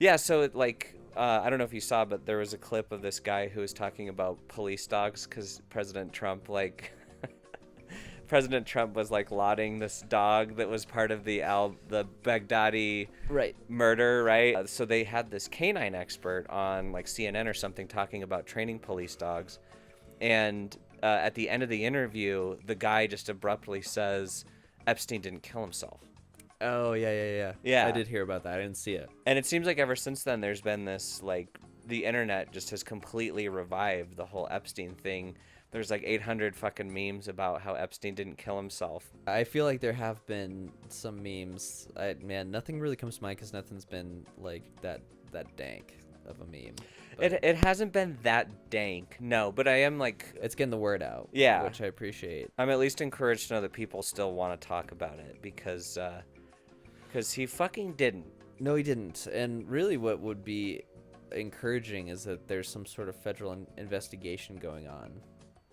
Yeah, so I don't know if you saw, but there was a clip of this guy who was talking about police dogs because President Trump was like lauding this dog that was part of the Baghdadi Right. murder, right? So they had this canine expert on like CNN or something talking about training police dogs, and at the end of the interview, the guy just abruptly says Epstein didn't kill himself. Oh, yeah. Yeah. I did hear about that. I didn't see it. And it seems like ever since then, there's been this, like, the internet just has completely revived the whole Epstein thing. There's like 800 fucking memes about how Epstein didn't kill himself. I feel like there have been some memes. Man, nothing really comes to mind because nothing's been like that dank of a meme. It hasn't been that dank, no, but I am like... It's getting the word out, yeah, which I appreciate. I'm at least encouraged to know that people still want to talk about it because he fucking didn't. No, he didn't. And really what would be encouraging is that there's some sort of federal investigation going on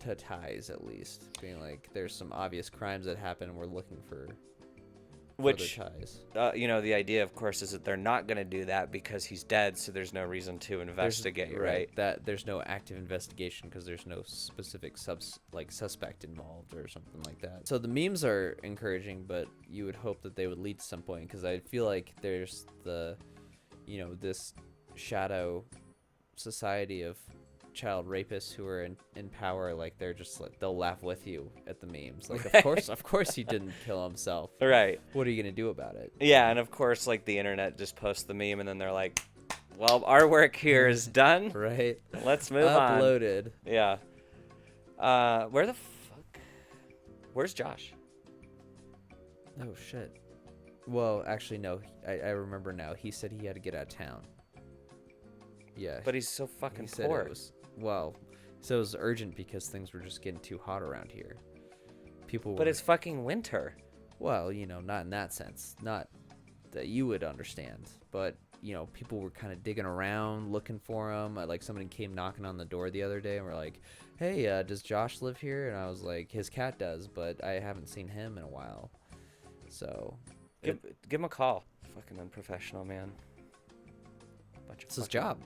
to ties, at least. Being like, there's some obvious crimes that happen and we're looking for Which, ties. The idea, of course, is that they're not going to do that because he's dead, so there's no reason to investigate, right? That there's no active investigation because there's no specific suspect involved or something like that. So the memes are encouraging, but you would hope that they would lead to some point because I feel like there's this shadow society of child rapists who are in power. Like they're just like, they'll laugh with you at the memes. Like, right. of course he didn't kill himself. Right. What are you gonna do about it? Yeah, and of course, like the internet just posts the meme, and then they're like, "Well, our work here is done. Right. Let's move on." Uploaded. Yeah. Where the fuck? Where's Josh? Oh shit. Well, actually, no. I remember now. He said he had to get out of town. Yeah. But he's so fucking He said poor. So it was urgent because things were just getting too hot around here. But it's fucking winter. Well, not in that sense. Not that you would understand. But, people were kind of digging around, looking for him. Like, somebody came knocking on the door the other day and were like, hey, does Josh live here? And I was like, his cat does, but I haven't seen him in a while. So... Give him a call. Fucking unprofessional, man. It's his job.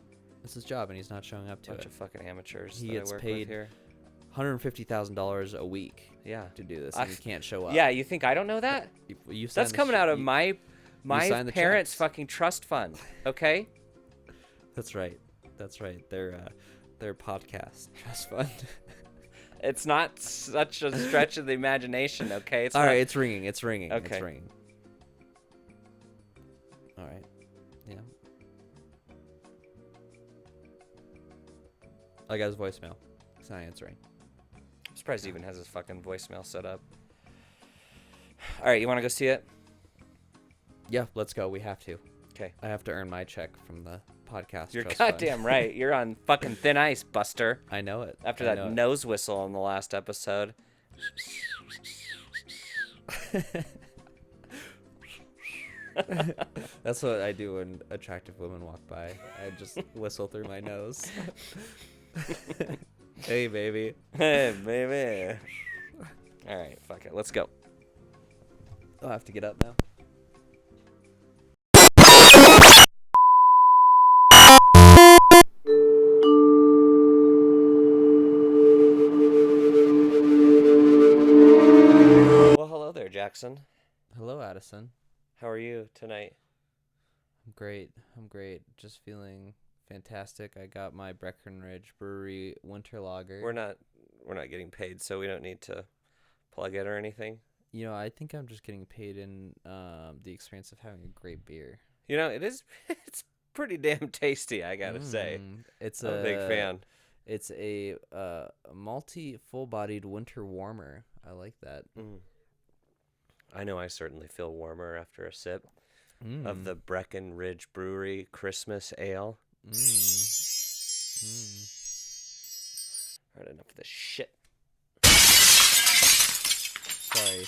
It's his job, and he's not showing up to it. Bunch of fucking amateurs. He that I gets work paid with here. $150,000 a week. Yeah. To do this, and he can't show up. Yeah, you think I don't know that? That's coming out of my parents' fucking trust fund. Okay. That's right. Their podcast trust fund. It's not such a stretch of the imagination. Okay. All right. It's ringing. Okay. It's ringing. All right. Yeah. I got his voicemail. He's not answering. I'm surprised he even has his fucking voicemail set up. All right, you want to go see it? Yeah, let's go. We have to. Okay. I have to earn my check from the podcast. You're trust goddamn fund. Right. You're on fucking thin ice, Buster. I know it. After that nose whistle in the last episode. That's what I do when attractive women walk by. I just whistle through my nose. Hey, baby. Hey, baby. All right, fuck it. Let's go. I'll have to get up now. Well, hello there, Jackson. Hello, Addison. How are you tonight? I'm great. Just feeling fantastic. I got my Breckenridge Brewery Winter Lager. We're not getting paid, so we don't need to plug it or anything. I think I'm just getting paid in the experience of having a great beer. It's pretty damn tasty, I gotta say. I'm a big fan. It's a malty, full-bodied winter warmer. I like that. I know I certainly feel warmer after a sip of the Breckenridge Brewery Christmas Ale. All right, enough of this shit. Sorry.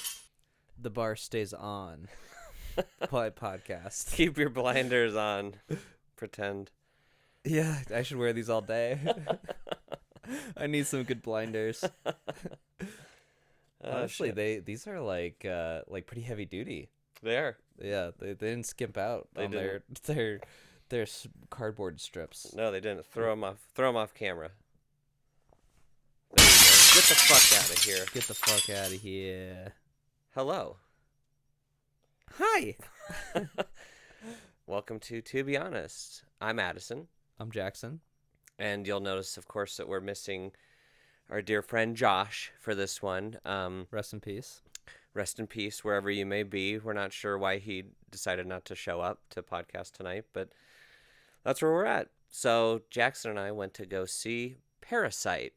The bar stays on. Quiet podcast. Keep your blinders on. Pretend. Yeah, I should wear these all day. I need some good blinders. Honestly, these are like pretty heavy duty. They are. Yeah, they didn't skimp out on their There's cardboard strips. No, they didn't. Throw them off. Throw them off camera. There you go. Get the fuck out of here. Get the fuck out of here. Hello. Hi. Welcome to Be Honest. I'm Addison. I'm Jackson. And you'll notice, of course, that we're missing our dear friend Josh for this one. Rest in peace. Rest in peace, wherever you may be. We're not sure why he decided not to show up to podcast tonight, but that's where we're at. So Jackson and I went to go see Parasite.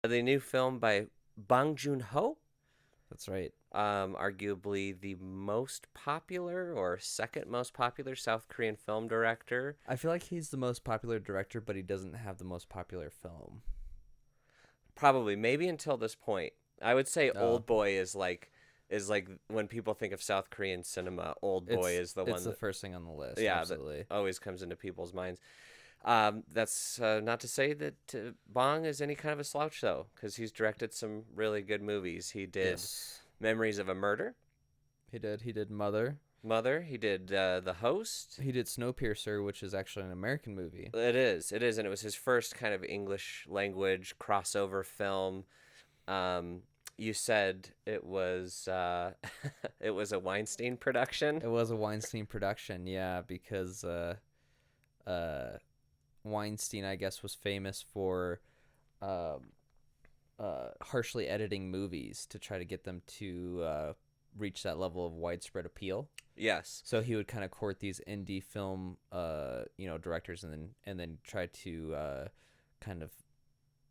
The new film by Bong Joon-ho. That's right. Arguably the most popular or second most popular South Korean film director. I feel like he's the most popular director, but he doesn't have the most popular film. Probably, maybe until this point. I would say Old Boy is like when people think of South Korean cinema, Old Boy is the one. It's the first thing on the list. Yeah, absolutely. that always comes into people's minds. That's not to say that Bong is any kind of a slouch, though, because he's directed some really good movies. He did Memories of a Murder. He did Mother. He did The Host. He did Snowpiercer, which is actually an American movie. It is, and it was his first kind of English language crossover film. You said it was it was a Weinstein production. It was a Weinstein production, yeah, because Weinstein, I guess, was famous for harshly editing movies to try to get them to reach that level of widespread appeal. Yes. So he would kind of court these indie film, directors, and then try to kind of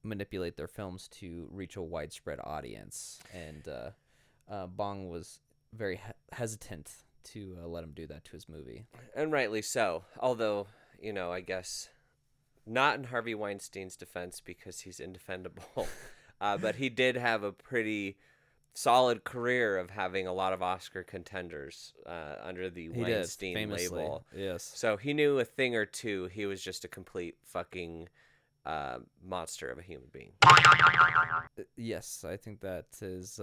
manipulate their films to reach a widespread audience. And Bong was very hesitant to let him do that to his movie. And rightly so. Although, I guess not in Harvey Weinstein's defense because he's indefendable. But he did have a pretty solid career of having a lot of Oscar contenders under the Weinstein label. Yes. So he knew a thing or two. He was just a complete fucking monster of a human being. Yes, I think that is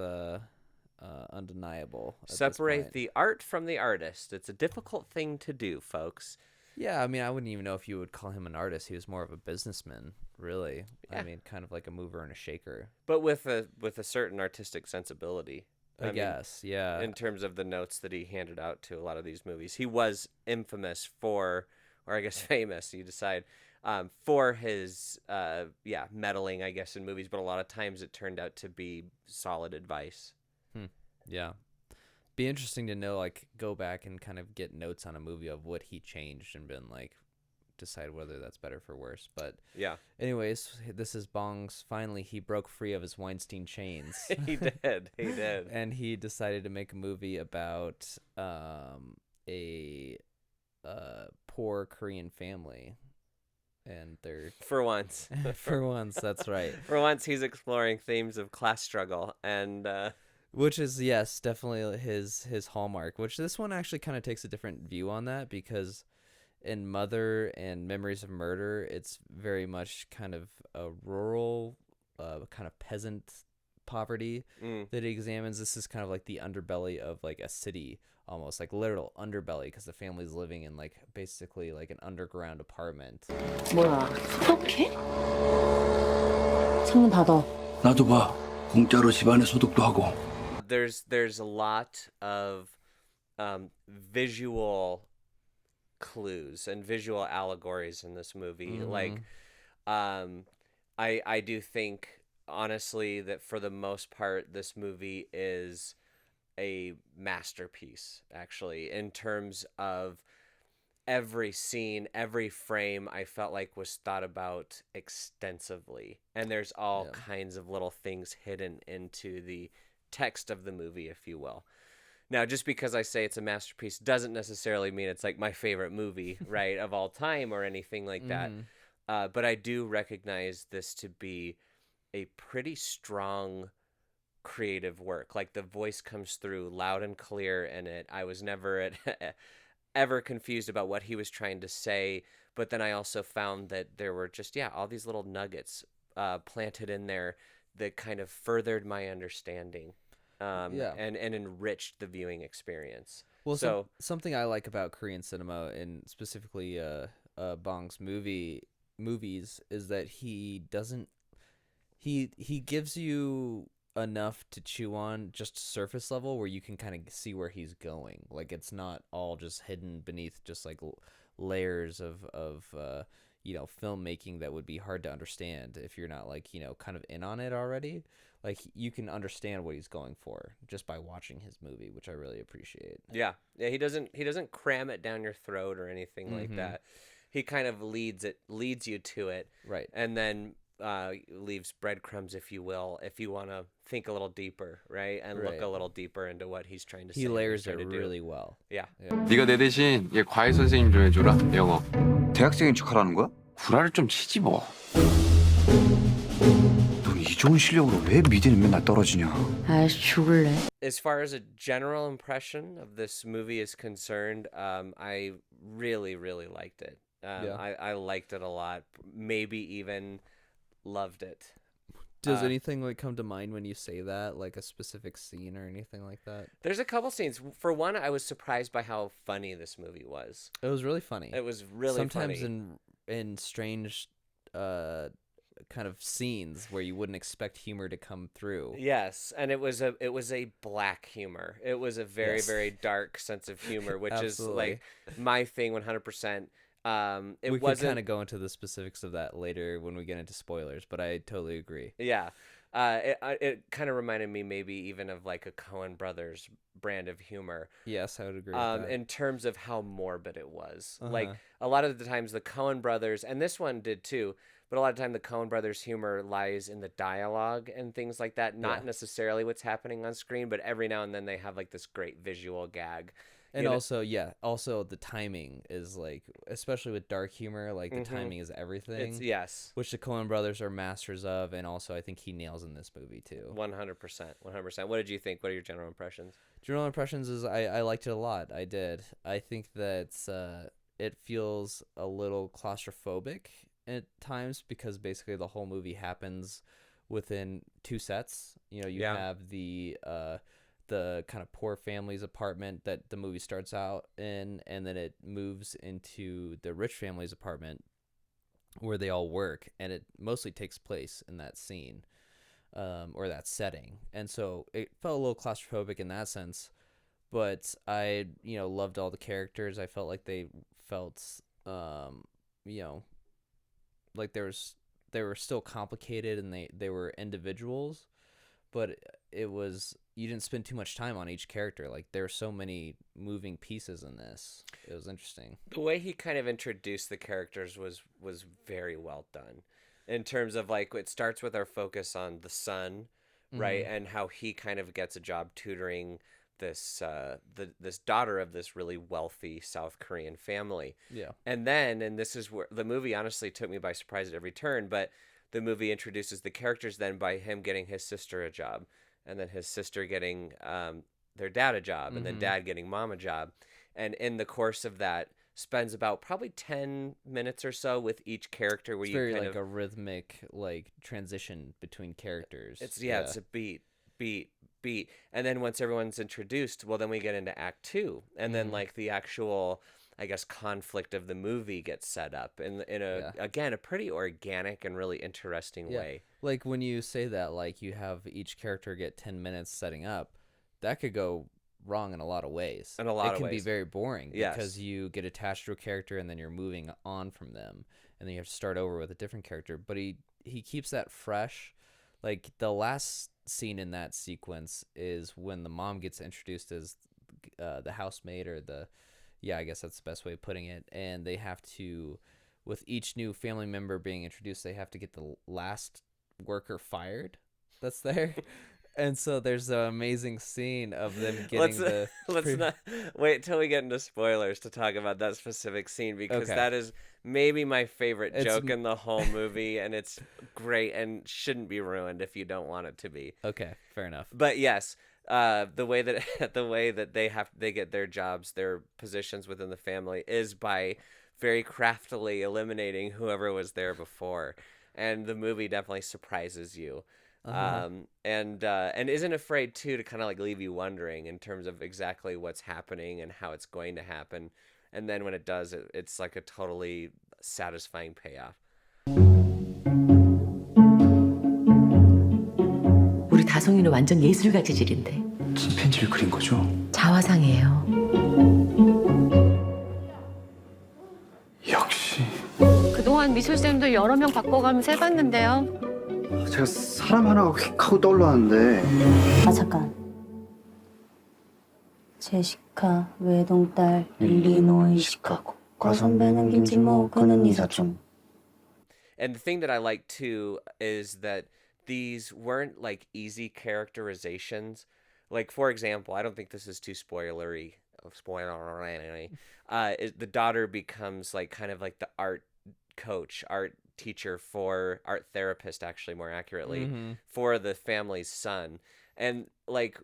undeniable. Separate the art from the artist. It's a difficult thing to do, folks. Yeah, I mean, I wouldn't even know if you would call him an artist. He was more of a businessman, really. Yeah. I mean, kind of like a mover and a shaker. But with a certain artistic sensibility. I guess, yeah. In terms of the notes that he handed out to a lot of these movies. He was infamous for, or I guess famous, you decide, for his, meddling, I guess, in movies. But a lot of times it turned out to be solid advice. Yeah. Be interesting to know, like, go back and kind of get notes on a movie of what he changed and been like, decide whether that's better for worse. But yeah, anyways, this is Bong's. Finally, he broke free of his Weinstein chains. He did And he decided to make a movie about a poor Korean family. And they're for once that's right. For once he's exploring themes of class struggle and which is, yes, definitely his hallmark, which this one actually kind of takes a different view on that, because in Mother and Memories of Murder, it's very much kind of a rural, kind of peasant poverty that he examines. This is kind of like the underbelly of like a city, almost like literal underbelly, because the family's living in like basically like an underground apartment. 뭐야, 소독해? 창문 닫아. 나도 봐. 공짜로 집안에 소독도 하고. There's a lot of visual clues and visual allegories in this movie. Like, I do think honestly that for the most part this movie is a masterpiece, actually, in terms of every scene, every frame I felt like was thought about extensively, and there's all kinds of little things hidden into the text of the movie, if you will. Now, just because I say it's a masterpiece doesn't necessarily mean it's like my favorite movie, right, of all time or anything like that. But I do recognize this to be a pretty strong creative work. Like, the voice comes through loud and clear in it. I was never ever confused about what he was trying to say, but then I also found that there were just all these little nuggets planted in there that kind of furthered my understanding, Yeah. and enriched the viewing experience. Well, So something I like about Korean cinema, and specifically Bong's movies, is that he doesn't he gives you enough to chew on, just surface level, where you can kind of see where he's going. Like, it's not all just hidden beneath just like layers of filmmaking that would be hard to understand if you're not like, kind of in on it already. Like, you can understand what he's going for just by watching his movie, which I really appreciate. yeah, he doesn't cram it down your throat or anything like that. He kind of leads you to it, Right. and then leaves breadcrumbs, if you will, if you want to think a little deeper, right, and look a little deeper into what he's trying to say. He layers trying it to do. really well. Yeah. 네가 내 대신 얘 과외 선생님 좀 해줘라, 영어. 대학생인 척하라는 거야? 구라를 좀 치지 뭐. 넌 이 좋은 실력으로 왜 미대는 맨날 떨어지냐? 아이씨 죽을래. As far as a general impression of this movie is concerned, I really, really liked it. I liked it a lot. Maybe even loved it. Does anything like come to mind when you say that, like a specific scene or anything like that? There's a couple scenes. For one, I was surprised by how funny this movie was. It was really funny. It was really sometimes funny. in strange kind of scenes where you wouldn't expect humor to come through. Yes, and it was a black humor. It was a very, very dark sense of humor, which is like my thing 100%. We could kind of go into the specifics of that later when we get into spoilers, but I totally agree. Yeah. It kind of reminded me maybe even of like a Coen Brothers brand of humor. Yes, I would agree with that. In terms of how morbid it was. Like, a lot of the times the Coen Brothers, and this one did too, but a lot of time the Coen Brothers humor lies in the dialogue and things like that, not necessarily what's happening on screen, but every now and then they have like this great visual gag. And also the timing is like, especially with dark humor, like the timing is everything. Yes. Which the Coen Brothers are masters of, and also I think he nails in this movie too. 100%. What did you think? What are your general impressions? General impressions is I liked it a lot. I did. I think that it feels a little claustrophobic at times, because basically the whole movie happens within two sets. You have the kind of poor family's apartment that the movie starts out in, and then it moves into the rich family's apartment where they all work, and it mostly takes place in that scene or that setting. And so it felt a little claustrophobic in that sense, but I loved all the characters. I felt like they felt like they were still complicated, and they were individuals, but it was, you didn't spend too much time on each character. Like, there are so many moving pieces in this. It was interesting. The way he kind of introduced the characters was very well done, in terms of like, it starts with our focus on the son, right, and how he kind of gets a job tutoring this this daughter of this really wealthy South Korean family. Yeah. And this is where the movie honestly took me by surprise at every turn, but the movie introduces the characters then by him getting his sister a job, and then his sister getting their dad a job, and then dad getting mom a job. And in the course of that, spends about probably 10 minutes or so with each character, where It's you very kind like of a rhythmic like transition between characters. it's a beat, and then once everyone's introduced, well, then we get into Act 2, and then like the actual, I guess, conflict of the movie gets set up in again, a pretty organic and really interesting way. Like, when you say that, like, you have each character get 10 minutes setting up, that could go wrong in a lot of ways. It can be very boring, because you get attached to a character and then you're moving on from them, and then you have to start over with a different character. But he keeps that fresh. Like, the last scene in that sequence is when the mom gets introduced as the housemaid, or I guess that's the best way of putting it. And they have to, with each new family member being introduced, they have to get the last worker fired that's there. And so there's an amazing scene of them getting let's not wait till we get into spoilers to talk about that specific scene, because that is maybe my favorite joke in the whole movie, and it's great and shouldn't be ruined if you don't want it to be. Okay, fair enough. But yes, the way that they get their jobs, their positions within the family, is by very craftily eliminating whoever was there before, and the movie definitely surprises you. and isn't afraid too to kind of like leave you wondering in terms of exactly what's happening and how it's going to happen, and then when it does, it's like a totally satisfying payoff. 우리 다송이는 완전 예술가 재질인데. 침팬지를 그린 거죠? 자화상이에요. 역시. 그동안 미술쌤도 여러 명 바꿔가면서 해봤는데요. 제가 사람 하나가 휙 하고 떠올랐는데. 아 잠깐. 제시카 외동딸 일리노이 시카고 과선배는 김치모 그는 이사촌. And the thing that I like too is that these weren't like easy characterizations. Like, for example, I don't think this is too spoilery. The daughter becomes like kind of like the art coach, art teacher for art therapist, actually more accurately, for the family's son. And like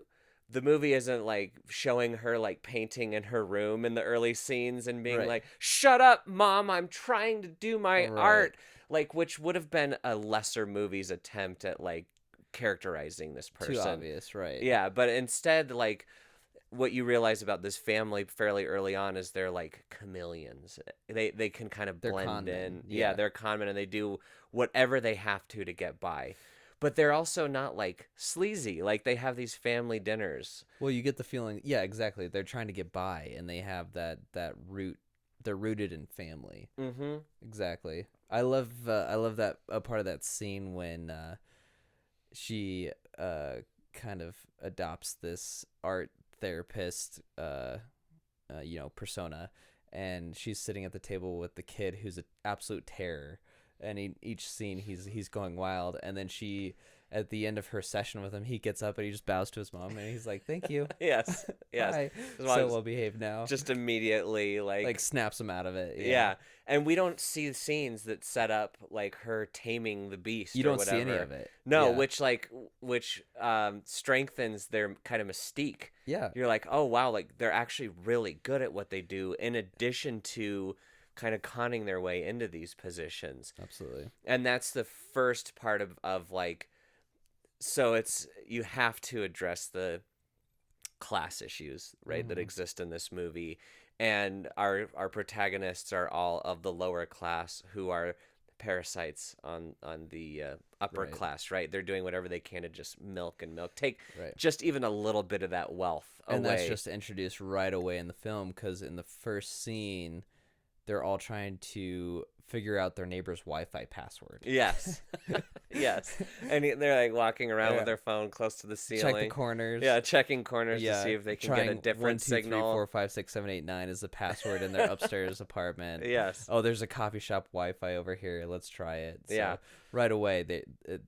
the movie isn't like showing her like painting in her room in the early scenes and being like, shut up, mom, I'm trying to do my art. Like, which would have been a lesser movie's attempt at like characterizing this person. Too obvious, right? Yeah, but instead, like, what you realize about this family fairly early on is they're like chameleons. They can kind of blend in. Yeah, they're con men, and they do whatever they have to get by. But they're also not like sleazy. Like, they have these family dinners. Well, you get the feeling, yeah, exactly. They're trying to get by, and they have that root. They're rooted in family. Mm-hmm. Exactly. I love that part of that scene when she kind of adopts this art therapist persona, and she's sitting at the table with the kid who's an absolute terror, and each scene he's going wild, and then she, at the end of her session with him, he gets up and he just bows to his mom and he's like, thank you. Yes. Bye. So well behaved now. Just immediately like snaps him out of it. Yeah. And we don't see the scenes that set up like her taming the beast. You or don't whatever. see any of it. No, Yeah. which strengthens their kind of mystique. Yeah. You're like, oh wow, like they're actually really good at what they do, in addition to kind of conning their way into these positions. Absolutely. And that's the first part of like, so it's, you have to address the class issues, right, that exist in this movie. And our protagonists are all of the lower class who are parasites on the upper class, right? They're doing whatever they can to just milk, take just even a little bit of that wealth away. And that's just introduced right away in the film, because in the first scene, they're all trying to figure out their neighbor's Wi-Fi password. Yes. Yes. And they're like walking around with their phone close to the ceiling. Check the corners. Yeah, checking corners to see if they can get a different 1, 2, signal. 3, 4, 5, 6, 7, 8, 9 is the password in their upstairs apartment. Yes. Oh, there's a coffee shop Wi-Fi over here. Let's try it. So yeah. Right away,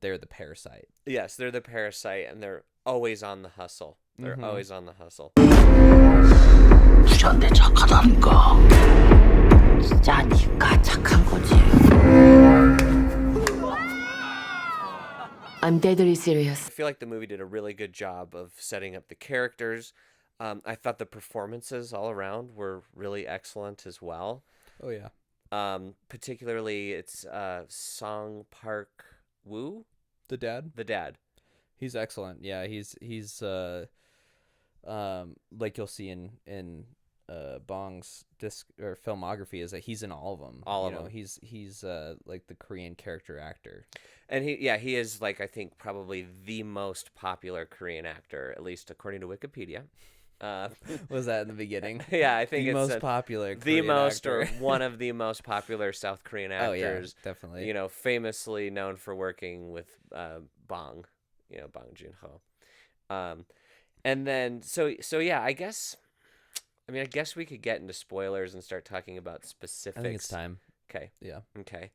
they're the parasite. Yes, they're the parasite, and they're always on the hustle. They're always on the hustle. 주전대 착하다니까. 진짜 니가 착한 거지. I'm deadly serious. I feel like the movie did a really good job of setting up the characters. I thought the performances all around were really excellent as well. Oh yeah. Particularly it's Song Park Woo, The dad. He's excellent. Yeah, he's like you'll see in Bong's disc or filmography, is that he's in all of them. All of them. He's like the Korean character actor. And he is, like, I think probably the most popular Korean actor, at least according to Wikipedia. Was that in the beginning? Yeah, I think the it's most popular the Korean most actor. or one of the most popular South Korean actors. Oh yeah, definitely. You know, famously known for working with Bong, Bong Joon-ho. And then so yeah, I guess we could get into spoilers and start talking about specifics. I think it's time. Okay. Yeah. Okay.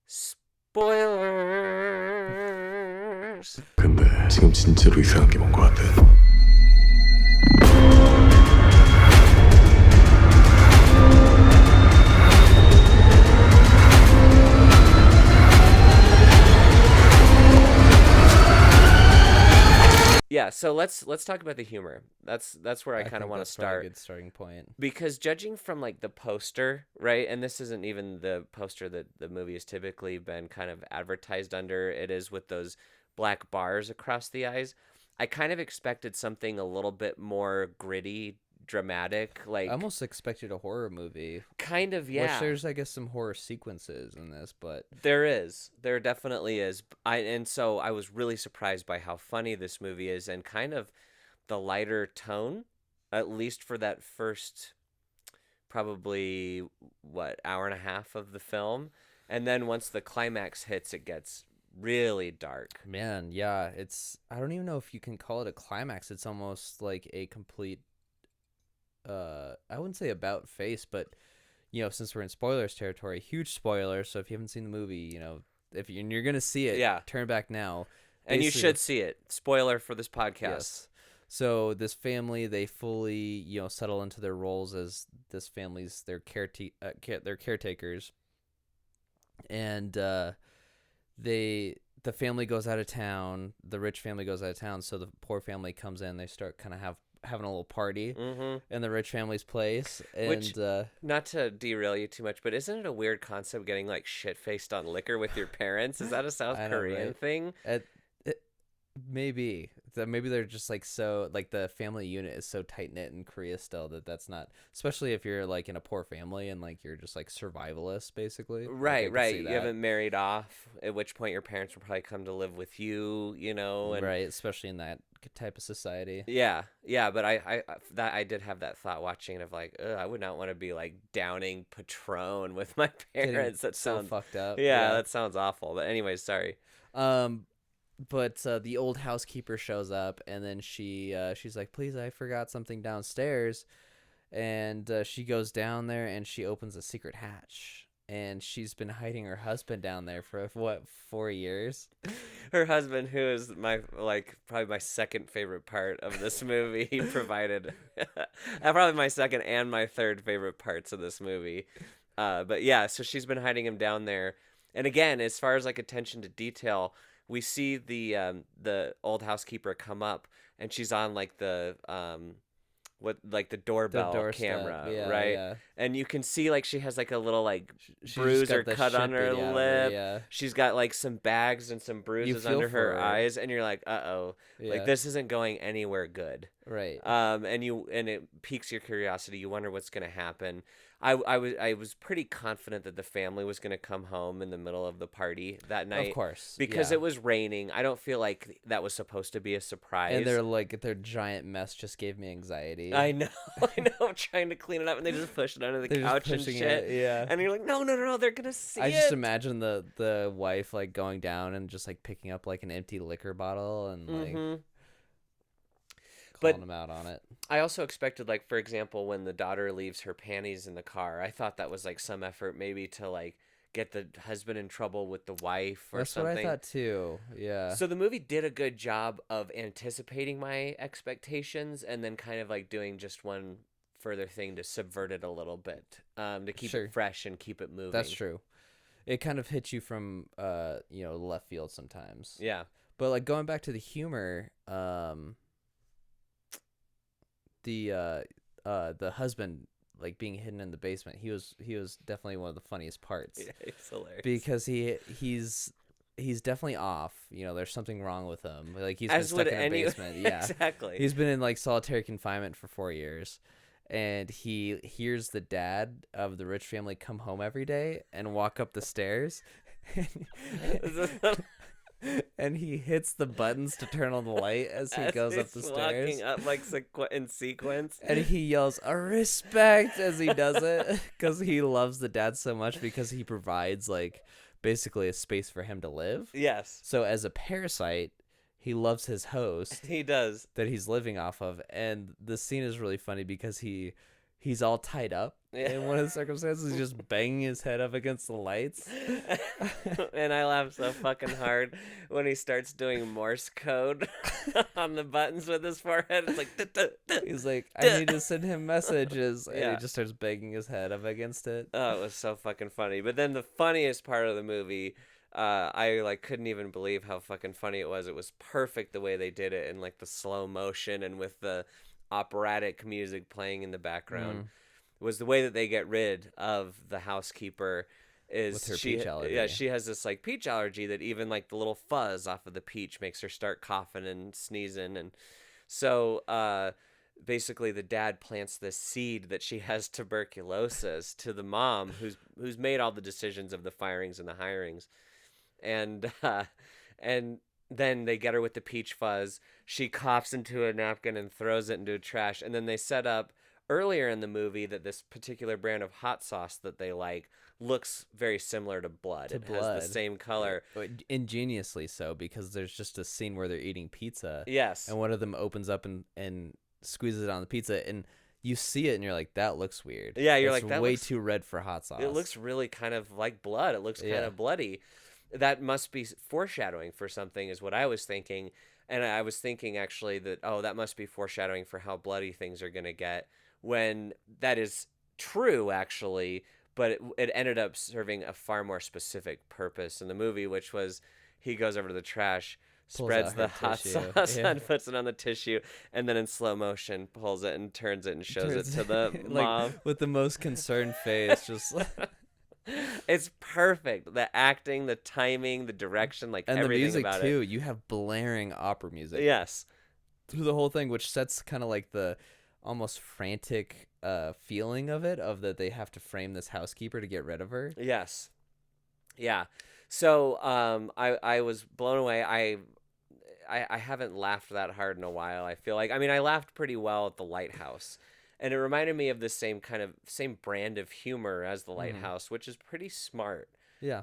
Spoilers. 근데 지금 진짜로 이상한 게 뭔 것 같아. Yeah, so let's talk about the humor. That's where I kind of want to start. A good starting point. Because judging from like the poster, right? And this isn't even the poster that the movie has typically been kind of advertised under. It is with those black bars across the eyes. I kind of expected something a little bit more gritty, dramatic, like I almost expected a horror movie. kind of, Which yeah. there's, I guess, some horror sequences in this, but There definitely is. And so I was really surprised by how funny this movie is and kind of the lighter tone, at least for that first probably hour and a half of the film. And then once the climax hits, it gets really dark. man, yeah, I don't even know if you can call it a climax. It's almost like a complete I wouldn't say about face, but since we're in spoilers territory, huge spoilers. So if you haven't seen the movie, if you're gonna see it, Yeah. turn back now. And you Basically, should see it. Spoiler for this podcast. yes. So this family, they fully, settle into their roles as this family's their caretakers, and the family goes out of town. The rich family goes out of town, so the poor family comes in. They start kind of having a little party in the rich family's place, and Which, not to derail you too much, but isn't it a weird concept getting like shit-faced on liquor with your parents? Is that a South I know, Korean right? thing? Maybe they're just like so like the family unit is so tight knit in Korea still that's not, especially if you're like in a poor family and like you're just like survivalist basically. Like, I Right, could right. see You that. haven't married off, at which point your parents will probably come to live with you, and right, especially in that type of society. yeah, but I did have that thought watching it of like, ugh, I would not want to be like downing Patron with my Getting parents. That so sounds fucked up. yeah, that sounds awful. But anyways, sorry. But the old housekeeper shows up, and then she's like, please, I forgot something downstairs. And she goes down there, and she opens a secret hatch. And she's been hiding her husband down there for, 4 years? Her husband, who is probably my second favorite part of this movie, he provided probably my second and my third favorite parts of this movie. But yeah, so she's been hiding him down there. And again, as far as like attention to detail, we see the old housekeeper come up, and she's on like the doorbell doorstep, camera, yeah, right? yeah. And you can see like she has like a little like She's bruise got or the cut on shit her beat out of lip. yeah. She's got like some bags and some bruises feel under for her her. eyes, and you're like, uh-oh, Yeah. like this isn't going anywhere good. Right. And it piques your curiosity. You wonder what's gonna happen. I was pretty confident that the family was gonna come home in the middle of the party that night. Of course. Because yeah. it was raining. I don't feel like that was supposed to be a surprise. And their giant mess just gave me anxiety. I know, I'm trying to clean it up, and they just push it under the They're just couch and pushing shit. it, yeah. And you're like, no, they're gonna see I it. just imagine the wife like going down and just like picking up like an empty liquor bottle and like calling them out on it. I also expected, like, for example, when the daughter leaves her panties in the car, I thought that was like some effort maybe to like get the husband in trouble with the wife or That's something. what I thought too. Yeah. So the movie did a good job of anticipating my expectations and then kind of like doing just one further thing to subvert it a little bit, to keep Sure. it fresh and keep it moving. That's true. It kind of hits you from left field sometimes. Yeah. But like going back to the humor, the husband like being hidden in the basement, he was definitely one of the funniest parts. Yeah, it's hilarious. Because he's definitely off. There's something wrong with him. Like he's As been stuck would in a any- basement. Yeah. Exactly. He's been in like solitary confinement for 4 years. And he hears the dad of the rich family come home every day and walk up the stairs. And he hits the buttons to turn on the light as he goes up the he's stairs. walking up like in sequence. And he yells, "A respect," as he does it, because he loves the dad so much, because he provides like basically a space for him to live. Yes. So as a parasite, he loves his host He does. that he's living off of. And the scene is really funny because he's all tied up in one of the circumstances. He's just banging his head up against the lights. And I laugh so fucking hard when he starts doing Morse code on the buttons with his forehead. It's like, duh, duh, duh. He's like, I need to send him messages. And Yeah. he just starts banging his head up against it. Oh, it was so fucking funny. But then the funniest part of the movie, I like couldn't even believe how fucking funny it was. It was perfect the way they did it in like the slow motion and with the operatic music playing in the background. Was the way that they get rid of the housekeeper. is With her she peach allergy. yeah, she has this like peach allergy that even like the little fuzz off of the peach makes her start coughing and sneezing. And so basically the dad plants this seed that she has tuberculosis to the mom who's made all the decisions of the firings and the hirings. And then they get her with the peach fuzz. She coughs into a napkin and throws it into a trash. And then they set up earlier in the movie that this particular brand of hot sauce that they like looks very similar to blood. It has the same color. Ingeniously so, because there's just a scene where they're eating pizza. Yes. And one of them opens up and squeezes it on the pizza, and you see it and you're like, that looks weird. Yeah, you're That's like, that way looks too red for hot sauce. It looks really kind of like blood. It looks kind Yeah. of bloody. That must be foreshadowing for something, is what I was thinking. And I was thinking actually that, oh, that must be foreshadowing for how bloody things are going to get, when that is true actually, but it ended up serving a far more specific purpose in the movie, which was he goes over to the trash, Pulls spreads out the her hot tissue. sauce Yeah. and puts it on the tissue, and then in slow motion pulls it and turns it and shows it Turns- to the like, mom. with the most concerned face, just It's perfect. The acting, the timing, the direction, like and the everything music about too. You have blaring opera music. Yes. Through the whole thing, which sets kind of like the almost frantic feeling of it, of that they have to frame this housekeeper to get rid of her. Yes. Yeah. So I was blown away. I haven't laughed that hard in a while. I feel like, I mean, I laughed pretty well at The Lighthouse, and it reminded me of the same brand of humor as The Lighthouse, which is pretty smart. Yeah.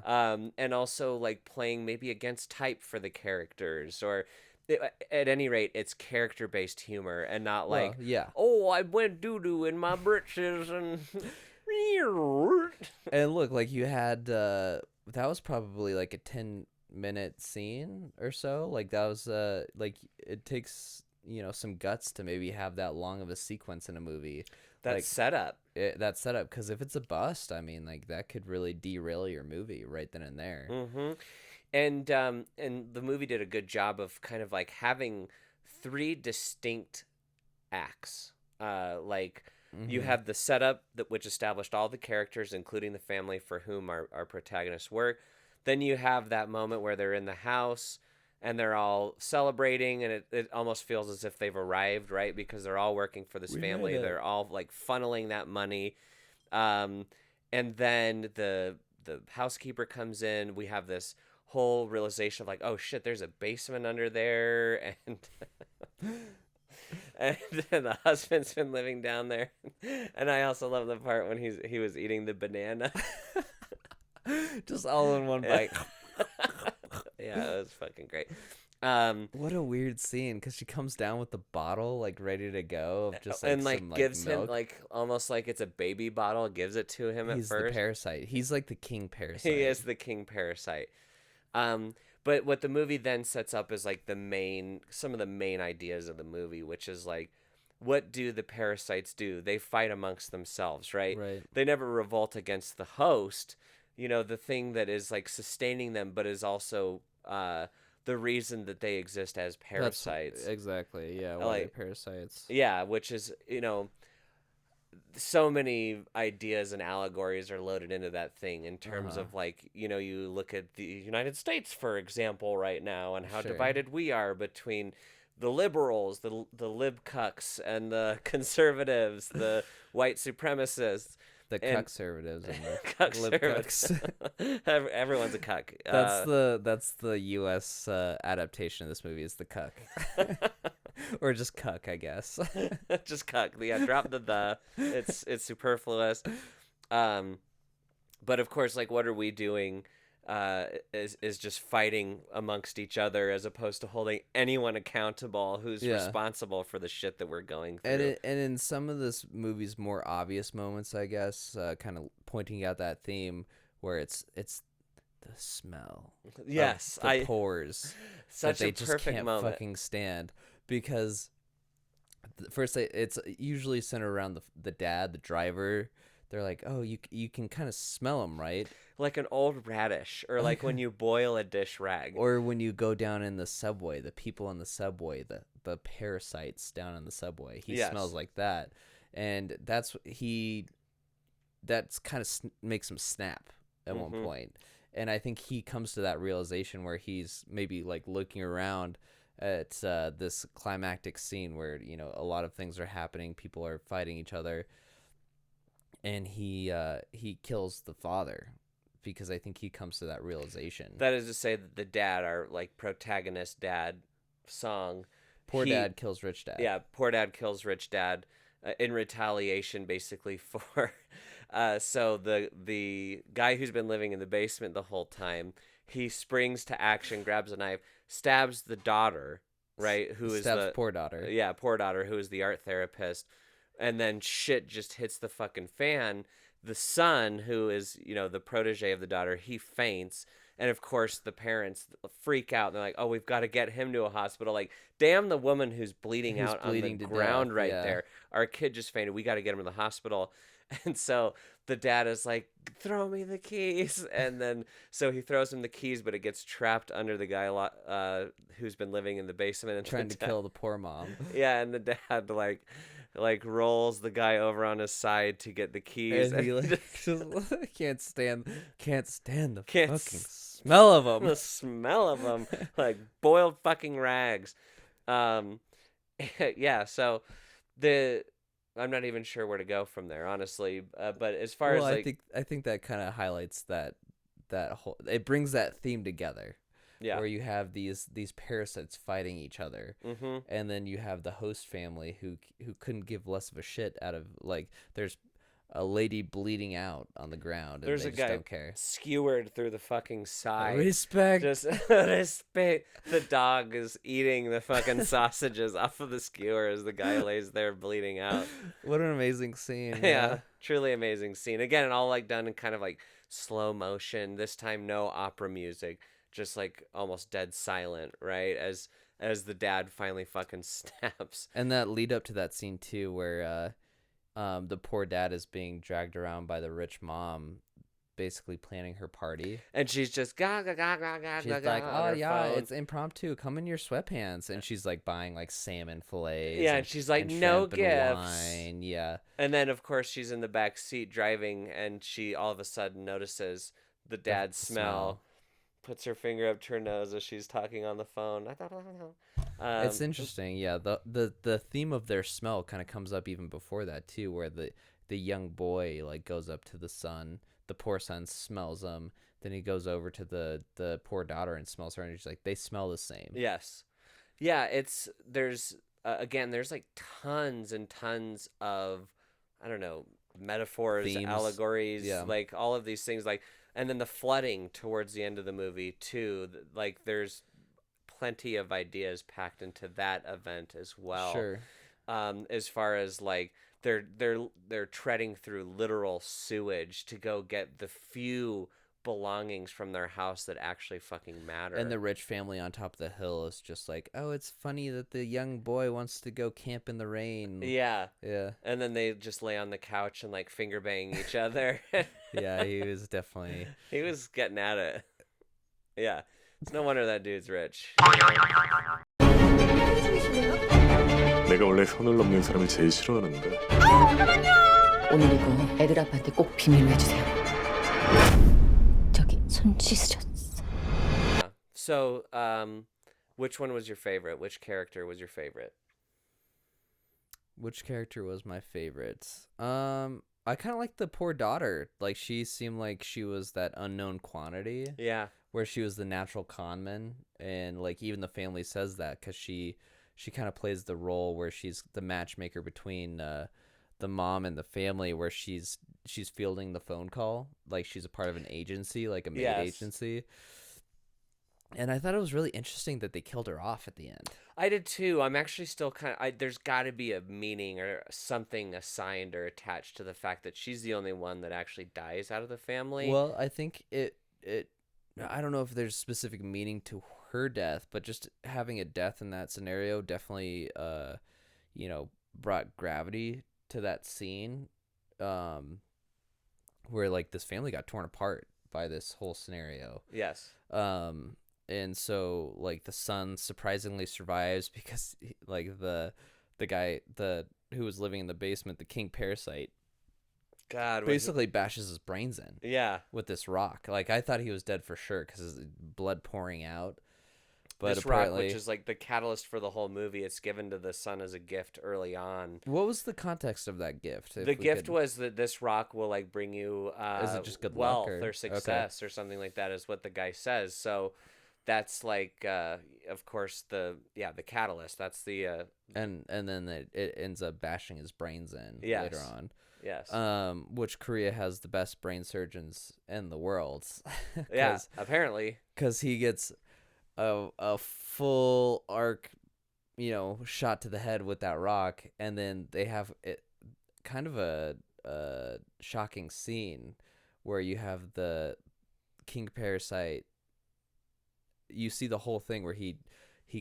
And also like playing maybe against type for the characters, or at any rate, it's character-based humor and not like, Well, yeah. oh, I went doo-doo in my britches and And look, like you had that was probably like a 10-minute scene or so. Like that was like it takes, you know, some guts to maybe have that long of a sequence in a movie. that Like, setup. that setup, because if it's a bust, I mean, like that could really derail your movie right then and there. Mm-hmm. And the movie did a good job of kind of like having 3 distinct acts. You have the setup which established all the characters, including the family for whom our protagonists work. Then you have that moment where they're in the house and they're all celebrating, and it almost feels as if they've arrived, right? Because they're all working for this family. made it. They're all like funneling that money. And then the housekeeper comes in. We have this whole realization of like, oh shit, there's a basement under there, and and the husband's been living down there. And I also love the part when he was eating the banana. Just all in one bite. Yeah, it was fucking great. What a weird scene, because she comes down with the bottle like ready to go, of just like and like some, gives milk. him like almost like it's a baby bottle, gives it to him He's at first. the parasite. He's like the king parasite. He is the king parasite. But what the movie then sets up is like some of the main ideas of the movie, which is like, what do the parasites do? They fight amongst themselves, right? Right. They never revolt against the host, you know, the thing that is like sustaining them, but is also the reason that they exist as parasites. Exactly. Yeah. Why Like- they're parasites. Yeah, which is, you know, so many ideas and allegories are loaded into that thing in terms of like, you know, you look at the United States, for example, right now, and how Sure. divided we are between the liberals, the lib cucks, and the conservatives, the white supremacists. The And- conservatives and the Cucks. lib cucks. Everyone's a cuck. That's the U.S. Adaptation of this movie, is the cuck, or just cuck, I guess. Just cuck. Yeah, drop the. It's superfluous. But of course, like, what are we doing? Is just fighting amongst each other as opposed to holding anyone accountable who's Yeah. responsible for the shit that we're going through. And in some of this movie's more obvious moments, I guess, kind of pointing out that theme where it's the smell. Yes, of the pores. such that they a just perfect can't moment. fucking stand, because first it's usually centered around the dad, the driver. They're like, oh, you can kind of smell them, right? Like an old radish, or like when you boil a dish rag. Or when you go down in the subway, the people in the subway, the parasites down in the subway, he Yes. smells like that, and that's kind of makes him snap at one point. And I think he comes to that realization where he's maybe like looking around at this climactic scene where, you know, a lot of things are happening, people are fighting each other, and he kills the father because I think he comes to that realization. That is to say that the dad, our like protagonist dad song, Poor dad kills rich dad. Yeah, poor dad kills rich dad in retaliation, basically for. So the guy who's been living in the basement the whole time, he springs to action, grabs a knife, stabs the daughter, right? Who is Stabs the poor daughter. Yeah, poor daughter, who is the art therapist, and then shit just hits the fucking fan. The son, who is, you know, the protege of the daughter, he faints. And of course, the parents freak out. They're like, "Oh, we've got to get him to a hospital." Like, damn the woman who's bleeding out bleeding on the to ground death, right yeah. there. Our kid just fainted. We got to get him to the hospital. And so the dad is like, "Throw me the keys." And then so he throws him the keys, but it gets trapped under the guy who's been living in the basement and Trying to kill the poor mom. Yeah, and the dad like rolls the guy over on his side to get the keys, And he like just can't stand the Can't fucking smell of the them. smell of them, like boiled fucking rags. Yeah. So I'm not even sure where to go from there, honestly. But as far as like, I think that kind of highlights that whole. It brings that theme together. yeah, Where you have these parasites fighting each other, and then you have the host family who couldn't give less of a shit out of, like, there's a lady bleeding out on the ground, and there's they a just guy don't care. skewered through the fucking side. Respect. Just respect. The dog is eating the fucking sausages off of the skewer as the guy lays there bleeding out. What an amazing scene. Yeah, truly amazing scene. Again, all like done in kind of like slow motion. This time, no opera music, just like almost dead silent, right? As the dad finally fucking snaps. And that lead up to that scene too, where the poor dad is being dragged around by the rich mom, basically planning her party. And she's just ga ga ga ga ga She's ga ga like, on "Oh her yeah, phone. it's impromptu. Come in your sweatpants." And she's like buying like salmon fillets. Yeah, and she's like, and "No shrimp and gifts." wine. Yeah. And then of course she's in the back seat driving, and she all of a sudden notices the dad's smell. Puts her finger up to her nose as she's talking on the phone. It's interesting, yeah. The theme of their smell kind of comes up even before that too, where the young boy like goes up to the son, the poor son smells him, then he goes over to the poor daughter and smells her, and he's like, they smell the same. Yes, yeah. There's again, there's like tons and tons of, I don't know, metaphors, Themes. allegories, Yeah. like all of these things, like. And then the flooding towards the end of the movie too, like there's plenty of ideas packed into that event as well. Sure. As far as like they're treading through literal sewage to go get the few belongings from their house that actually fucking matter. And the rich family on top of the hill is just like, "Oh, it's funny that the young boy wants to go camp in the rain." Yeah. Yeah. And then they just lay on the couch and like finger bang each other. Yeah, he was definitely. He was getting at it. Yeah. It's no wonder that dude's rich. 내가 원래 선을 넘는 사람을 제일 싫어하는데. 오늘 이거 애들 아빠한테 꼭 비밀로 해주세요. 저기 손 씻으셨어. So, which one was your favorite? Which character was your favorite? Which character was my favorite? I kind of like the poor daughter. Like, she seemed like she was that unknown quantity. Yeah. Where she was the natural conman, and like even the family says that because she kind of plays the role where she's the matchmaker between the mom and the family, where she's fielding the phone call, like she's a part of an agency, like a maid agency. And I thought it was really interesting that they killed her off at the end. I did too. I'm actually still kind of. There's got to be a meaning or something assigned or attached to the fact that she's the only one that actually dies out of the family. Well, I think it. I don't know if there's specific meaning to her death, but just having a death in that scenario definitely, brought gravity to that scene, where like this family got torn apart by this whole scenario. Yes. And so like the son surprisingly survives because like the guy who was living in the basement, the king Parasite, God, basically bashes his brains in. Yeah. With this rock. Like, I thought he was dead for sure because his blood pouring out. But this apparently, rock, which is like the catalyst for the whole movie, it's given to the son as a gift early on. what was the context of that gift? The gift was that this rock will like bring you Is it just good wealth luck or success or something like that is what the guy says. So that's like of course the catalyst. That's the and then it ends up bashing his brains in later on. Yes. Which Korea has the best brain surgeons in the world. Yeah, apparently. Because he gets a full arc, shot to the head with that rock, and then they have it kind of a shocking scene where you have the King Parasite. You see the whole thing where he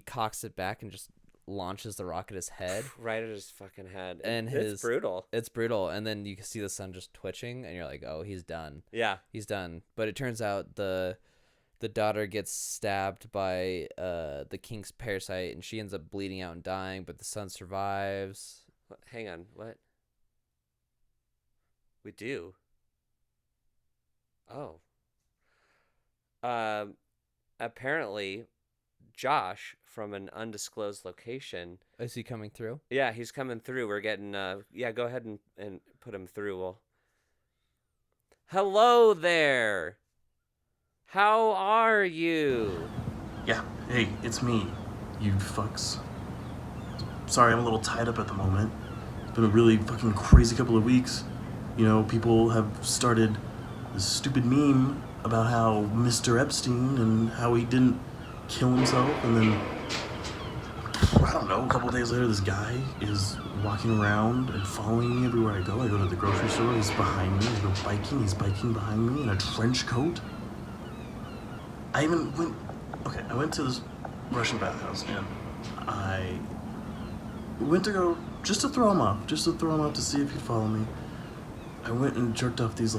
cocks it back and just launches the rock at his head. Right at his fucking head. And it's brutal. It's brutal. And then you can see the son just twitching, and you're like, oh, he's done. Yeah. He's done. But it turns out the daughter gets stabbed by the King's Parasite, and she ends up bleeding out and dying, but the son survives. Hang on, what? We do? Oh. Apparently, Josh from an undisclosed location. Is he coming through? Yeah, he's coming through. We're getting go ahead and put him through. Well, hello there. How are you? Yeah, hey, it's me, you fucks. Sorry, I'm a little tied up at the moment. It's been a really fucking crazy couple of weeks. People have started this stupid meme about how Mr. Epstein and how he didn't kill himself, and then, I don't know, a couple of days later, this guy is walking around and following me everywhere I go. I go to the grocery store, he's behind me. I go biking, he's biking behind me in a trench coat. I went to this Russian bathhouse, and I went to go, just to throw him off to see if he'd follow me. I went and jerked off these,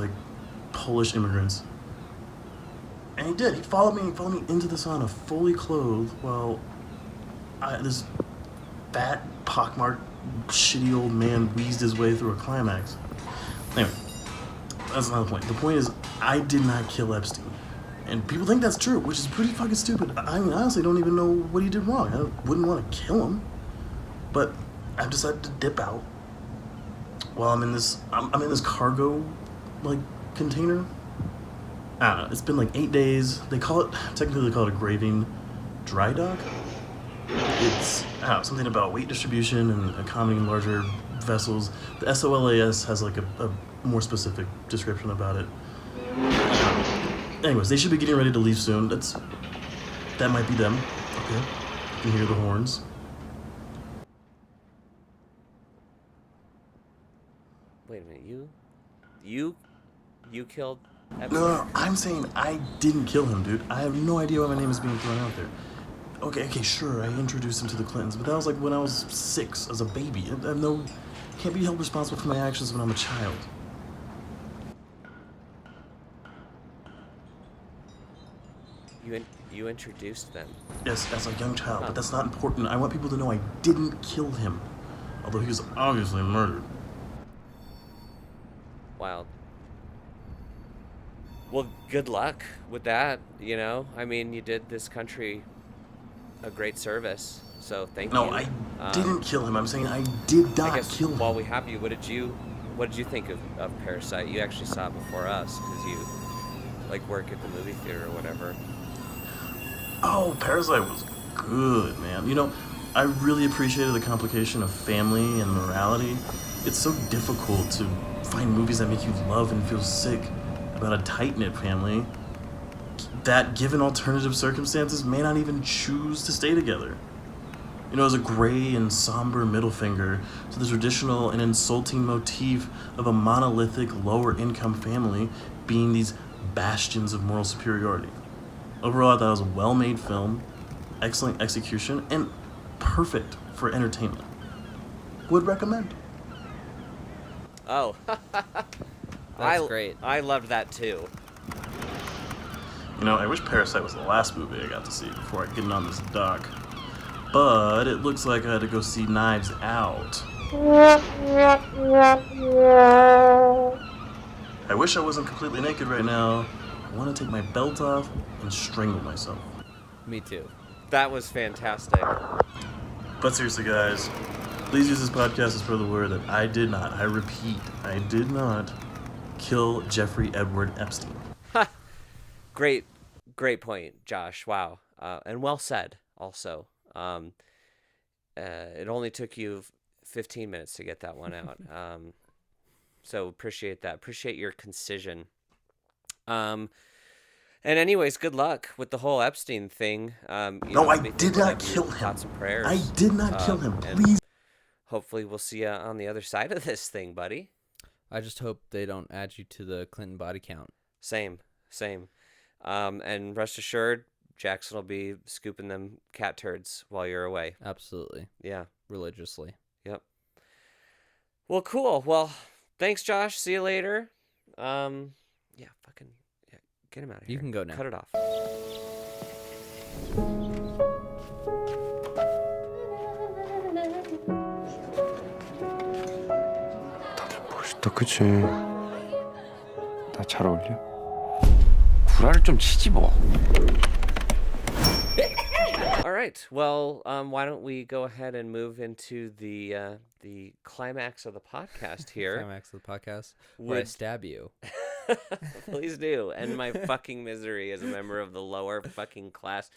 Polish immigrants. And he did. He followed me into the sauna, fully clothed, while this fat, pockmarked, shitty old man wheezed his way through a climax. Anyway, that's not the point. The point is, I did not kill Epstein. And people think that's true, which is pretty fucking stupid. I mean, honestly, don't even know what he did wrong. I wouldn't want to kill him. But I've decided to dip out while I'm in this cargo, container. I don't know, it's been 8 days. Technically they call it a graving dry dock. It's, something about weight distribution and accommodating larger vessels. The SOLAS has a more specific description about it. Anyways, they should be getting ready to leave soon. That might be them. Okay. You can hear the horns. Wait a minute, you killed Epstein? No, I'm saying I didn't kill him, dude. I have no idea why my name is being thrown out there. Okay, sure, I introduced him to the Clintons, but that was when I was 6, as a baby. Can't be held responsible for my actions when I'm a child. You introduced them. Yes, as a young child, but that's not important. I want people to know I didn't kill him, although he was obviously murdered. Wild. Well, good luck with that, I mean, you did this country a great service, so thank you. No, I didn't kill him. I'm saying I did not kill him. While we have you, what did you think of Parasite? You actually saw it before us, because you, work at the movie theater or whatever. Oh, Parasite was good, man. I really appreciated the complication of family and morality. It's so difficult to find movies that make you love and feel sick about a tight-knit family that, given alternative circumstances, may not even choose to stay together. As a gray and somber middle finger to the traditional and insulting motif of a monolithic lower-income family being these bastions of moral superiority. Overall, I thought it was a well-made film, excellent execution, and perfect for entertainment. Would recommend. Oh, that's great. I loved that too. I wish Parasite was the last movie I got to see before I get on this dock. But it looks like I had to go see Knives Out. I wish I wasn't completely naked right now. I want to take my belt off and strangle myself. Me too. That was fantastic. But seriously, guys, please use this podcast as per the word that I did not, I repeat, I did not kill Jeffrey Edward Epstein. Great point, Josh. Wow. And well said also. It only took you 15 minutes to get that one out. So appreciate that. Appreciate your concision. And anyways, good luck with the whole Epstein thing. No, I did not kill him. Thoughts and prayers. I did not kill him. Please. Hopefully we'll see you on the other side of this thing, buddy. I just hope they don't add you to the Clinton body count. Same. And rest assured, Jackson will be scooping them cat turds while you're away. Absolutely. Yeah. Religiously. Yep. Well, cool. Well, thanks, Josh. See you later. Yeah, get him out of here. You can go now. Cut it off. 다들 멋있다, 그치? 나 잘 어울려? 구라를 좀 치지 뭐. All right. Well, why don't we go ahead and move into the climax of the podcast here? Climax of the podcast. Where I stab you. Please do. And my fucking misery as a member of the lower fucking class,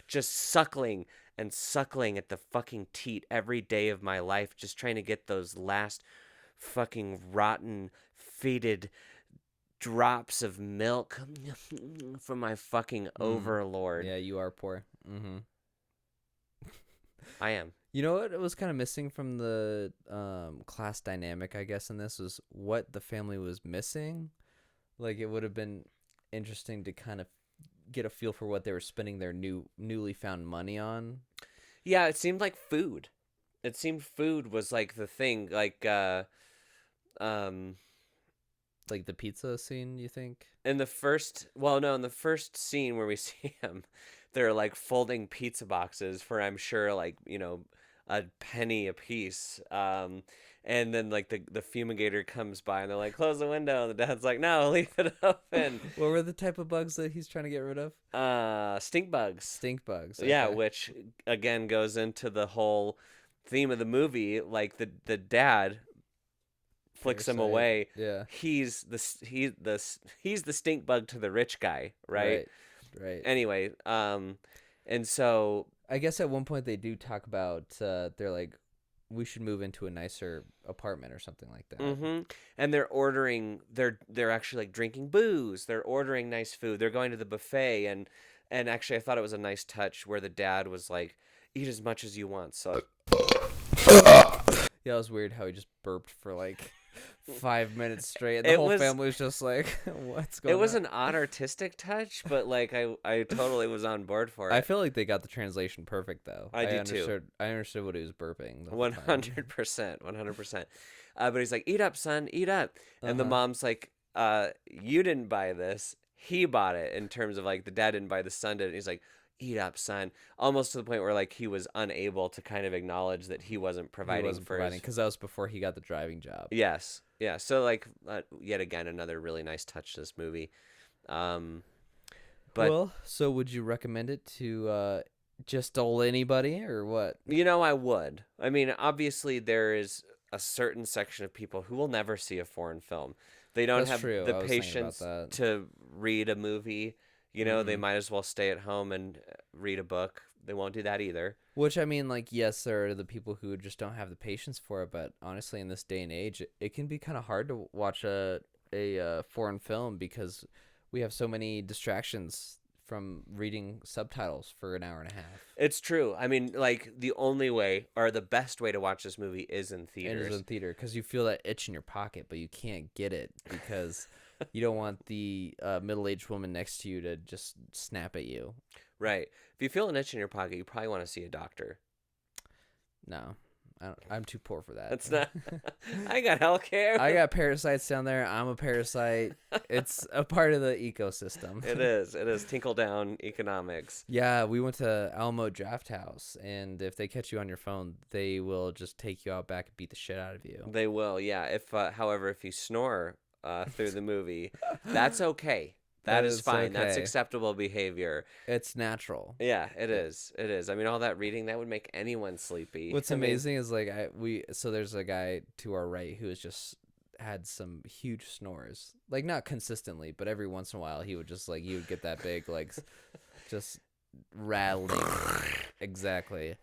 just suckling and suckling at the fucking teat every day of my life, just trying to get those last fucking rotten, faded drops of milk from my fucking overlord. Yeah, you are poor. Mm-hmm. I am. You know what was kind of missing from the class dynamic, I guess, in this was what the family was missing. Like, it would have been interesting to kind of get a feel for what they were spending their newly found money on. Yeah, it seemed like food. It seemed food was like the thing, like the pizza scene, you think? in the first scene where we see him, they're like folding pizza boxes for, I'm sure, like, a penny a piece. And then like the fumigator comes by and they're like, close the window. And the dad's like, no, leave it open. What were the type of bugs that he's trying to get rid of? Stink bugs. Stink bugs. Yeah, okay. which again goes into the whole theme of the movie. Like the dad flicks him Parasite. away. Yeah. He's the stink bug to the rich guy, right? Right. Anyway, and so I guess at one point they do talk about they're like, we should move into a nicer apartment or something like that. mm-hmm. And they're ordering, they're actually like drinking booze. They're ordering nice food. They're going to the buffet, and actually I thought it was a nice touch where the dad was like, eat as much as you want. So yeah, it was weird how he just burped for like 5 minutes straight. And the whole family was just like, what's going on? It was an odd artistic touch, but like I totally was on board for it. I feel like they got the translation perfect though. I do too. I understood what he was burping. 100%. But he's like, eat up, son, eat up. And the mom's like, you didn't buy this. He bought it, in terms of like the dad didn't buy, the son did. And he's like, eat up, son. Almost to the point where like he was unable to kind of acknowledge that he wasn't providing because that was before he got the driving job. Yes. Yeah. So like yet again, another really nice touch to this movie. But well, so would you recommend it to just anybody or what? I would. I mean, obviously there is a certain section of people who will never see a foreign film. They don't have the patience to read a movie. They might as well stay at home and read a book. They won't do that either. Which, I mean, like, yes, there are the people who just don't have the patience for it, but honestly, in this day and age, it can be kind of hard to watch a foreign film because we have so many distractions from reading subtitles for an hour and a half. It's true. I mean, like, the only way, or the best way to watch this movie is in theaters. It is in theater, because you feel that itch in your pocket, but you can't get it because you don't want the middle-aged woman next to you to just snap at you. Right. If you feel an itch in your pocket, you probably want to see a doctor. No. I'm too poor for that. That's not. I got healthcare. I got parasites down there. I'm a parasite. It's a part of the ecosystem. It is. Tinkle down economics. Yeah, we went to Alamo Draft House, and if they catch you on your phone, they will just take you out back and beat the shit out of you. They will. Yeah. However, if you snore through the movie. That's okay. That is fine. Okay. That's acceptable behavior. It's natural. Yeah, it is. It is. I mean, all that reading, that would make anyone sleepy. What's I mean, amazing is like so there's a guy to our right who has just had some huge snores, like not consistently, but every once in a while he would just like, you would get that big like just rattling. Exactly.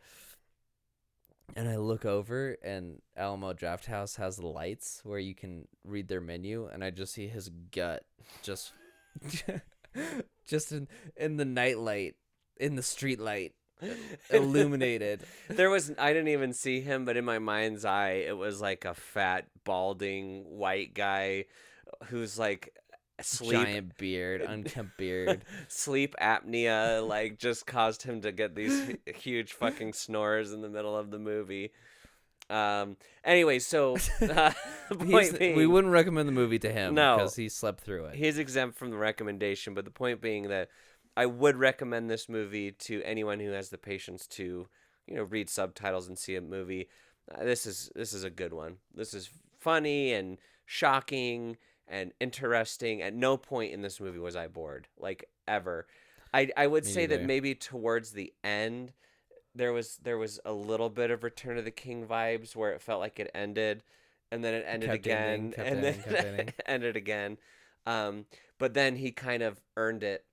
And I look over, and Alamo Drafthouse has the lights where you can read their menu, and I just see his gut just just in the nightlight, in the street light, illuminated. I didn't even see him, but in my mind's eye, it was like a fat, balding white guy who's like giant beard, unkempt beard. Sleep apnea like just caused him to get these huge fucking snores in the middle of the movie. Anyway, so the point being, we wouldn't recommend the movie to him because he slept through it. He's exempt from the recommendation, but the point being that I would recommend this movie to anyone who has the patience to, read subtitles and see a movie. This is a good one. This is funny and shocking and interesting. At no point in this movie was I bored, like ever. I would say that maybe towards the end there was a little bit of Return of the King vibes where it felt like it ended and then it ended again and then it ended again. But then he kind of earned it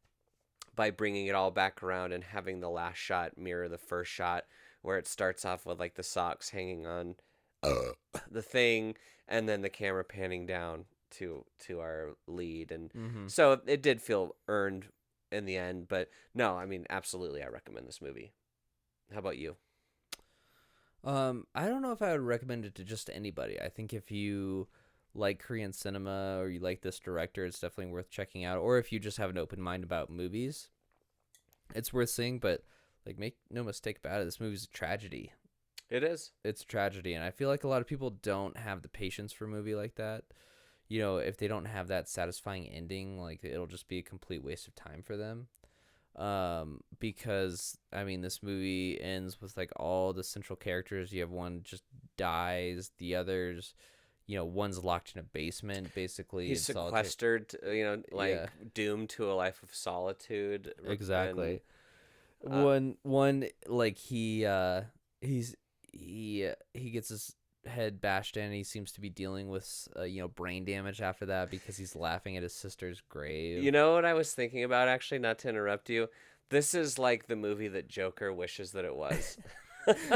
by bringing it all back around and having the last shot mirror the first shot, where it starts off with like the socks hanging on the thing and then the camera panning down to our lead. And so it did feel earned in the end. But no, I mean, absolutely, I recommend this movie. How about you? I don't know if I would recommend it to just anybody. I think if you like Korean cinema or you like this director, it's definitely worth checking out. Or if you just have an open mind about movies, it's worth seeing. But like, make no mistake about it, this movie's a tragedy. It is. It's a tragedy, and I feel like a lot of people don't have the patience for a movie like that. If they don't have that satisfying ending, like, it'll just be a complete waste of time for them. Because I mean, this movie ends with like all the central characters. You have one just dies, the others, one's locked in a basement, basically. He's sequestered, doomed to a life of solitude. Exactly. One like he gets his head bashed in. He seems to be dealing with brain damage after that because he's laughing at his sister's grave. You know what I was thinking about, actually, not to interrupt you? This is like the movie that Joker wishes that it was.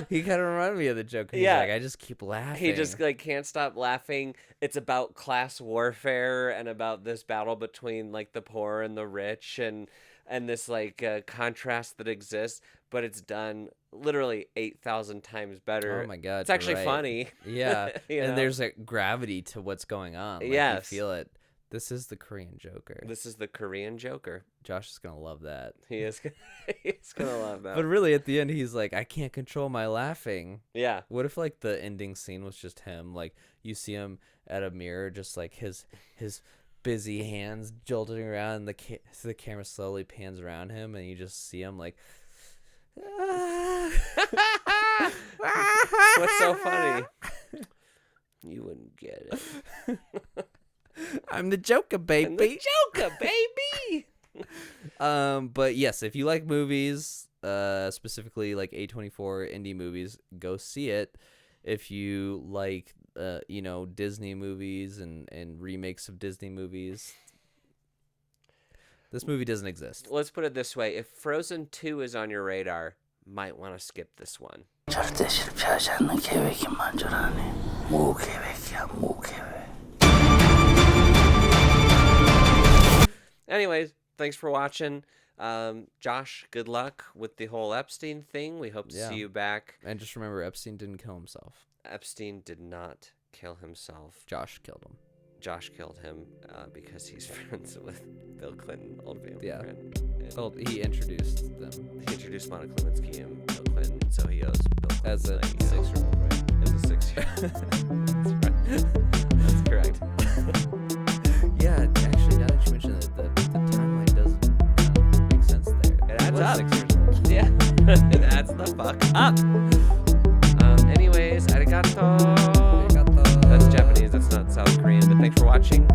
He kind of reminded me of the Joker. He's like, I just keep laughing. He just like can't stop laughing. It's about class warfare and about this battle between like the poor and the rich and this like contrast that exists, but it's done literally 8,000 times better. Oh my god, it's actually funny. Yeah. And there's a gravity to what's going on. Like, yes, you feel it. This is the Korean Joker. This is the Korean Joker. Josh is gonna love that. He's gonna love that. But really, at the end, he's like, I can't control my laughing. Yeah. What if like the ending scene was just him? Like, you see him at a mirror, just like his busy hands jolting around, and the camera slowly pans around him, and you just see him like. What's so funny? You wouldn't get it. I'm the Joker, baby. I'm the Joker, baby. But yes, if you like movies, specifically like A24 indie movies, go see it. If you like, Disney movies and remakes of Disney movies, this movie doesn't exist. Let's put it this way: if Frozen 2 is on your radar, might want to skip this one. 절대 실패하지 않는 계획이 만족하네. 무계획이야, 무계획. Anyways, thanks for watching. Josh, good luck with the whole Epstein thing. We hope to see you back. And just remember, Epstein didn't kill himself. Epstein did not kill himself. Josh killed him. Josh killed him because he's friends with Bill Clinton, old family friend. Well, he introduced them. He introduced Monica Lewinsky and Bill Clinton, so he owes Bill Clinton. As a 6-year-old, right? As a 6-year-old. That's correct. Yeah, actually, now that you mention it, the timeline does make sense there. It adds up. 6 years old. Yeah, it adds the fuck up. Anyways, arigato. Arigato. That's Japanese, that's not South Korean, but thanks for watching.